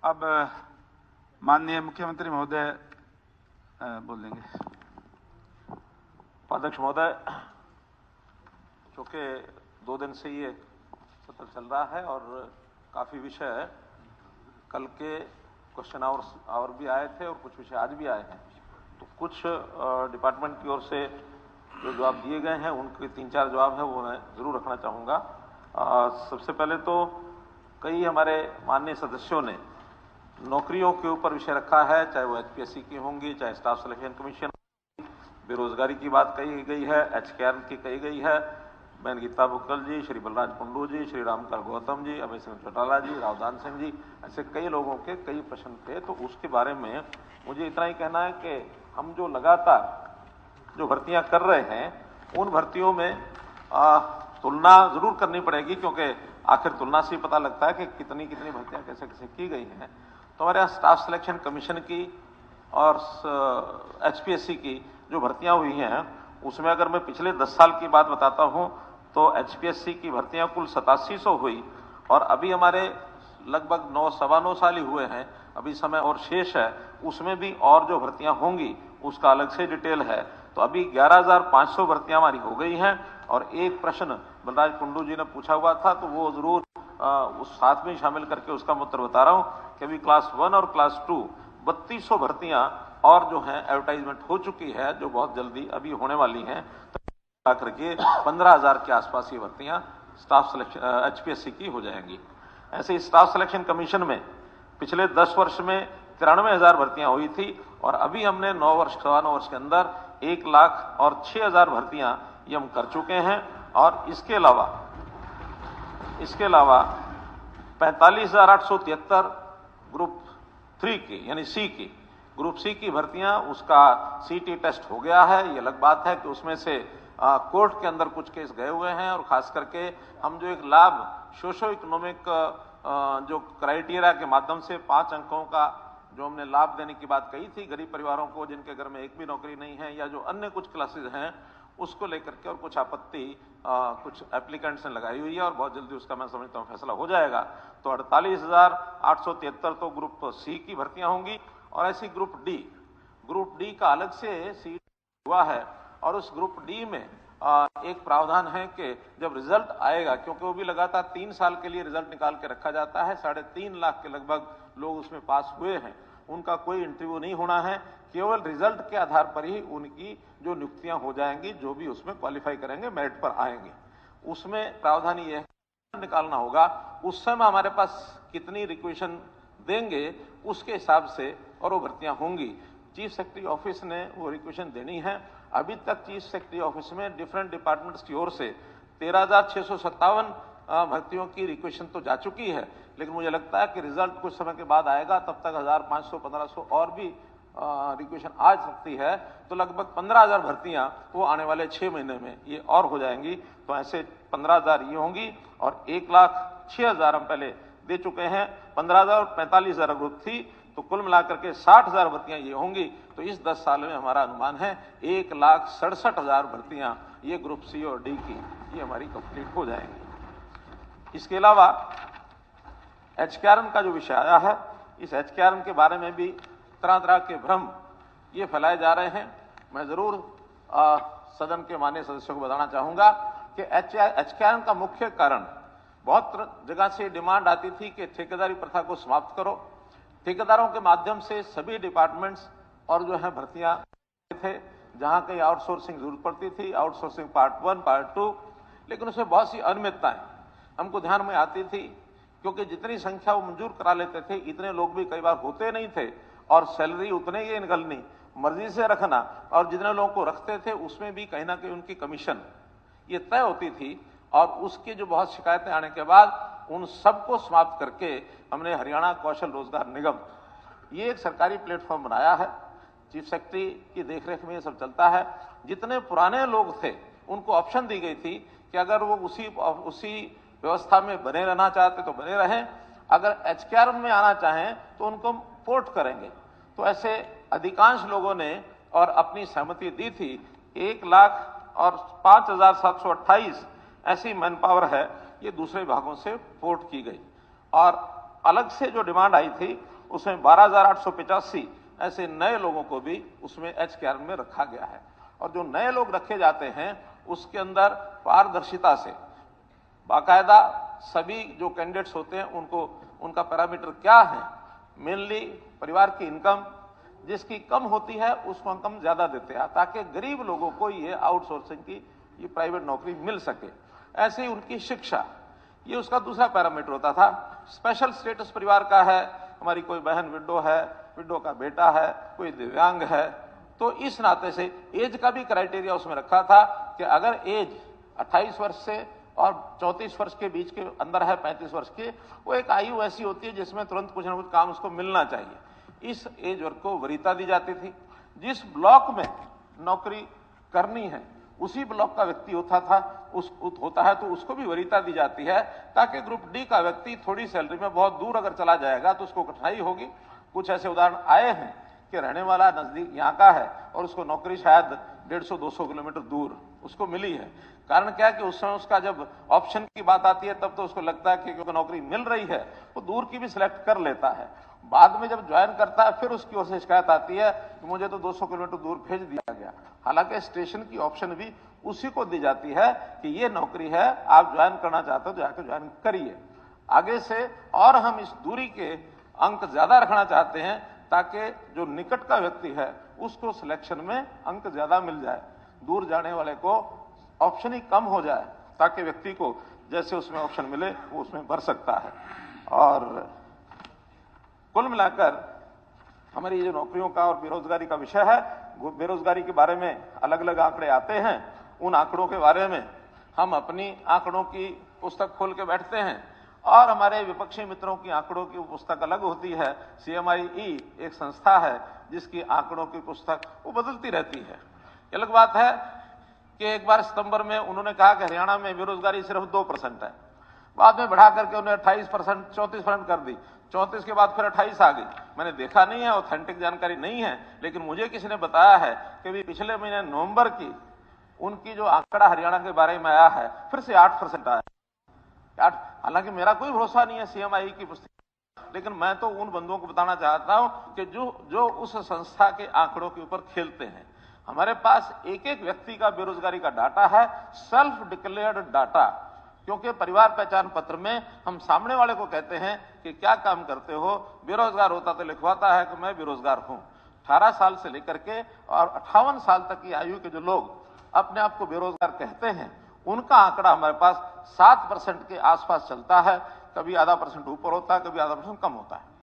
अब माननीय मुख्यमंत्री महोदय बोलेंगे। अध्यक्ष महोदय, चूंकि 2 दिन से ये सत्र चल रहा है और काफी विषय कल के क्वेश्चन आवर भी आए थे और कुछ विषय आज भी आए हैं, तो कुछ डिपार्टमेंट की ओर से जो जवाब दिए गए हैं उनके 3-4 जवाब है वो मैं जरूर रखना चाहूंगा। सबसे पहले तो कई हमारे माननीय सदस्यों ने नौकरियों के ऊपर विषय रखा है, चाहे वो एचपीएससी की होंगी, चाहे स्टाफ सिलेक्शन कमीशन, बेरोजगारी की बात कही गई है, एचकेआर की कही गई है, बहन गीता बुक्कल जी, श्री बलराज कुंडू जी, श्री रामकर गौतम जी, अभय सिंह चौटाला जी, रावदान सिंह जी, ऐसे कई लोगों के कई प्रश्न थे। तो उसके बारे में मुझे इतना ही कहना है कि हम जो लगातार जो भर्तियां कर रहे हैं उन भर्तियों में तुलना जरूर करनी पड़ेगी, क्योंकि आखिर तुलना से ही पता लगता है कि कितनी कितनी भर्तियां कैसे कैसे की गई हैं। तो हमारे यहाँ स्टाफ सिलेक्शन कमीशन की और एचपीएससी की जो भर्तियां हुई हैं उसमें अगर मैं पिछले 10 साल की बात बताता हूं तो एचपीएससी की भर्तियां कुल 8700 हुई और अभी हमारे लगभग 9-9.25 साल ही हुए हैं, अभी समय और शेष है, उसमें भी और जो भर्तियां होंगी उसका अलग से डिटेल है। तो अभी 11,500 भर्तियां हमारी हो गई हैं और एक प्रश्न बलराज कुंडू जी ने पूछा हुआ था तो वो जरूर उस साथ में शामिल करके उसका उत्तर बता रहा हूं कि अभी क्लास 1 और क्लास 2 3200 भर्तियां और जो है एडवर्टाइजमेंट हो चुकी है, जो बहुत जल्दी अभी होने वाली हैं, तो करके 15,000 के आसपास ये भर्तियां स्टाफ सिलेक्शन एचपीएससी की हो जाएंगी। ऐसे ही स्टाफ सिलेक्शन कमीशन में पिछले 10 वर्ष में 93,000 भर्तियां हुई थी और अभी हमने 9 वर्ष 9.25 वर्ष के अंदर 1,06,000 भर्तियां ये हम कर चुके हैं। और इसके अलावा 45,873 ग्रुप 3 की यानी सी की ग्रुप सी की भर्तियां, उसका सीटी टेस्ट हो गया है। ये अलग बात है कि उसमें से कोर्ट के अंदर कुछ केस गए हुए हैं और खास करके हम जो एक लाभ सोशो इकोनॉमिक जो क्राइटेरिया के माध्यम से 5 अंकों का जो हमने लाभ देने की बात कही थी गरीब परिवारों को जिनके घर में एक भी नौकरी नहीं है या जो अन्य कुछ क्लासेस हैं, उसको लेकर के और कुछ आपत्ति कुछ एप्लीकेंट्स ने लगाई हुई है और बहुत जल्दी उसका मैं समझता हूं फैसला हो जाएगा। तो 48,873 तो ग्रुप सी की भर्तियां होंगी और ऐसी ग्रुप डी का अलग से सीट हुआ है और उस ग्रुप डी में एक प्रावधान है कि जब रिजल्ट आएगा, क्योंकि वो भी लगातार 3 साल के लिए रिजल्ट निकाल के रखा जाता है, 3.5 लाख के लगभग लोग उसमें पास हुए हैं, उनका कोई इंटरव्यू नहीं होना है, केवल रिजल्ट के आधार पर ही उनकी जो नियुक्तियां हो जाएंगी, जो भी उसमें क्वालिफाई करेंगे मेरिट पर आएंगे। उसमें प्रावधान ये है निकालना होगा उस समय हमारे पास कितनी रिक्वेशन देंगे उसके हिसाब से और वो भर्तियां होंगी। चीफ सेक्रेटरी ऑफिस ने वो रिक्वेशन देनी है। अभी तक चीफ सेक्रेटरी ऑफिस में डिफरेंट डिपार्टमेंट्स की ओर से 13,657 भर्तियों की रिक्वेशन तो जा चुकी है, लेकिन मुझे लगता है कि रिजल्ट कुछ समय के बाद आएगा, तब तक 1,500-1,500 और भी रिक्वेशन आ सकती है, तो लगभग 15,000 भर्तियां वो आने वाले 6 महीने में ये और हो जाएंगी। तो ऐसे 15,000 ये होंगी और 1,06,000 हम पहले दे चुके हैं, 15,000 और 45,000 ग्रुप थी, तो कुल मिलाकर के 60,000 भर्तियां ये होंगी। तो इस 10 साल में हमारा अनुमान है 1,67,000 भर्तियां ये ग्रुप सी और डी की ये हमारी कंप्लीट हो जाएंगी। इसके अलावा एचकेआरएन का जो विषय आया है, इस एचकेआरएन के बारे में भी तरह तरह के भ्रम ये फैलाए जा रहे हैं। मैं जरूर सदन के माननीय सदस्यों को बताना चाहूंगा कि एचकेआरएन का मुख्य कारण बहुत जगह से डिमांड आती थी कि ठेकेदारी प्रथा को समाप्त करो, ठेकेदारों के माध्यम से सभी डिपार्टमेंट्स और जो है भर्तियां थे, जहां कहीं आउटसोर्सिंग जरूरत पड़ती थी, आउटसोर्सिंग पार्ट 1 पार्ट 2, लेकिन उसमें बहुत सी अनियमितताएं हमको ध्यान में आती थी, क्योंकि जितनी संख्या वो मंजूर करा लेते थे इतने लोग भी कई बार होते नहीं थे और सैलरी उतने ही निकलनी, मर्जी से रखना, और जितने लोगों को रखते थे उसमें भी कहीं ना कहीं उनकी कमीशन ये तय होती थी। और उसकी जो बहुत शिकायतें आने के बाद उन सबको समाप्त करके हमने हरियाणा कौशल रोजगार निगम ये एक सरकारी प्लेटफॉर्म बनाया है। चीफ सेक्रेटरी की देखरेख में ये सब चलता है। जितने पुराने लोग थे उनको ऑप्शन दी गई थी कि अगर वो उसी व्यवस्था में बने रहना चाहते तो बने रहें, अगर एचकेआरएन में आना चाहें तो उनको पोर्ट करेंगे। तो ऐसे अधिकांश लोगों ने और अपनी सहमति दी थी। 1,05,728 ऐसी मैन पावर है ये दूसरे विभागों से पोर्ट की गई। और अलग से जो डिमांड आई थी उसमें 12,885 ऐसे नए लोगों को भी उसमें एचकेआर में रखा गया है। और जो नए लोग रखे जाते हैं उसके अंदर पारदर्शिता से बाकायदा सभी जो कैंडिडेट्स होते हैं उनको उनका पैरामीटर क्या है, मेनली परिवार की इनकम जिसकी कम होती है उसको हम कम ज्यादा देते हैं ताकि गरीब लोगों को ये आउटसोर्सिंग की ये प्राइवेट नौकरी मिल सके। ऐसे ही उनकी शिक्षा, ये उसका दूसरा पैरामीटर होता था। स्पेशल स्टेटस परिवार का है, हमारी कोई बहन विडो है, विडो का बेटा है, कोई दिव्यांग है, तो इस नाते से एज का भी क्राइटेरिया उसमें रखा था कि अगर एज 28 वर्ष से और 34 वर्ष के बीच के अंदर है, 35 वर्ष के, वो एक आयु ऐसी होती है जिसमें तुरंत कुछ ना कुछ काम उसको मिलना चाहिए। इस एज वर्ग को वरीयता दी जाती थी। जिस ब्लॉक में नौकरी करनी है उसी ब्लॉक का व्यक्ति होता है तो उसको भी वरीयता दी जाती है, ताकि ग्रुप डी का व्यक्ति थोड़ी सैलरी में बहुत दूर अगर चला जाएगा तो उसको कठिनाई होगी। कुछ ऐसे उदाहरण आए हैं कि रहने वाला नजदीक यहाँ का है और उसको नौकरी शायद 150-200 किलोमीटर दूर उसको मिली है। कारण क्या है कि उस समय उसका जब ऑप्शन की बात आती है तब तो उसको लगता है कि क्योंकि नौकरी मिल रही है वो दूर की भी सिलेक्ट कर लेता है। बाद में जब ज्वाइन करता है फिर उसकी ओर से शिकायत आती है कि मुझे तो 200 किलोमीटर दूर भेज दिया गया। हालांकि स्टेशन की ऑप्शन भी उसी को दी जाती है कि ये नौकरी है, आप ज्वाइन करना चाहते हो तो जाकर ज्वाइन करिए। आगे से और हम इस दूरी के अंक ज्यादा रखना चाहते हैं ताकि जो निकट का व्यक्ति है उसको सिलेक्शन में अंक ज्यादा मिल जाए, दूर जाने वाले को ऑप्शन ही कम हो जाए ताकि व्यक्ति को जैसे उसमें ऑप्शन मिले वो उसमें भर सकता है। और कुल मिलाकर हमारी ये नौकरियों का और बेरोजगारी का विषय है। बेरोजगारी के बारे में अलग अलग आंकड़े आते हैं, उन आंकड़ों के बारे में हम अपनी आंकड़ों की पुस्तक खोल के बैठते हैं और हमारे विपक्षी मित्रों की आंकड़ों की पुस्तक अलग होती है। CMIE एक संस्था है जिसकी आंकड़ों की पुस्तक वो बदलती रहती है। ये अलग बात है कि एक बार सितंबर में उन्होंने कहा कि हरियाणा में बेरोजगारी सिर्फ 2% है, बाद में बढ़ा करके उन्होंने 28%, 34% कर दी, 34 के बाद फिर 28 आ गई। मैंने देखा नहीं है, ऑथेंटिक जानकारी नहीं है, लेकिन मुझे किसी ने बताया है कि भी पिछले महीने नवंबर की उनकी जो आंकड़ा हरियाणा के बारे में आया है फिर से 8% आया। हालांकि मेरा कोई भरोसा नहीं है CMIE की पुस्तक, लेकिन मैं तो उन बंधुओं को बताना चाहता हूं कि जो उस संस्था के आंकड़ों के ऊपर खेलते हैं। हमारे पास एक एक व्यक्ति का बेरोजगारी का डाटा है, सेल्फ डिक्लेयर्ड डाटा, क्योंकि परिवार पहचान पत्र में हम सामने वाले को कहते हैं कि क्या काम करते हो, बेरोजगार होता तो लिखवाता है कि मैं बेरोजगार हूं। 18 साल से लेकर के और 58 साल तक की आयु के जो लोग अपने आप को बेरोजगार कहते हैं उनका आंकड़ा हमारे पास 7% के आसपास चलता है। कभी आधा % ऊपर होता है, कभी आधा % कम होता है।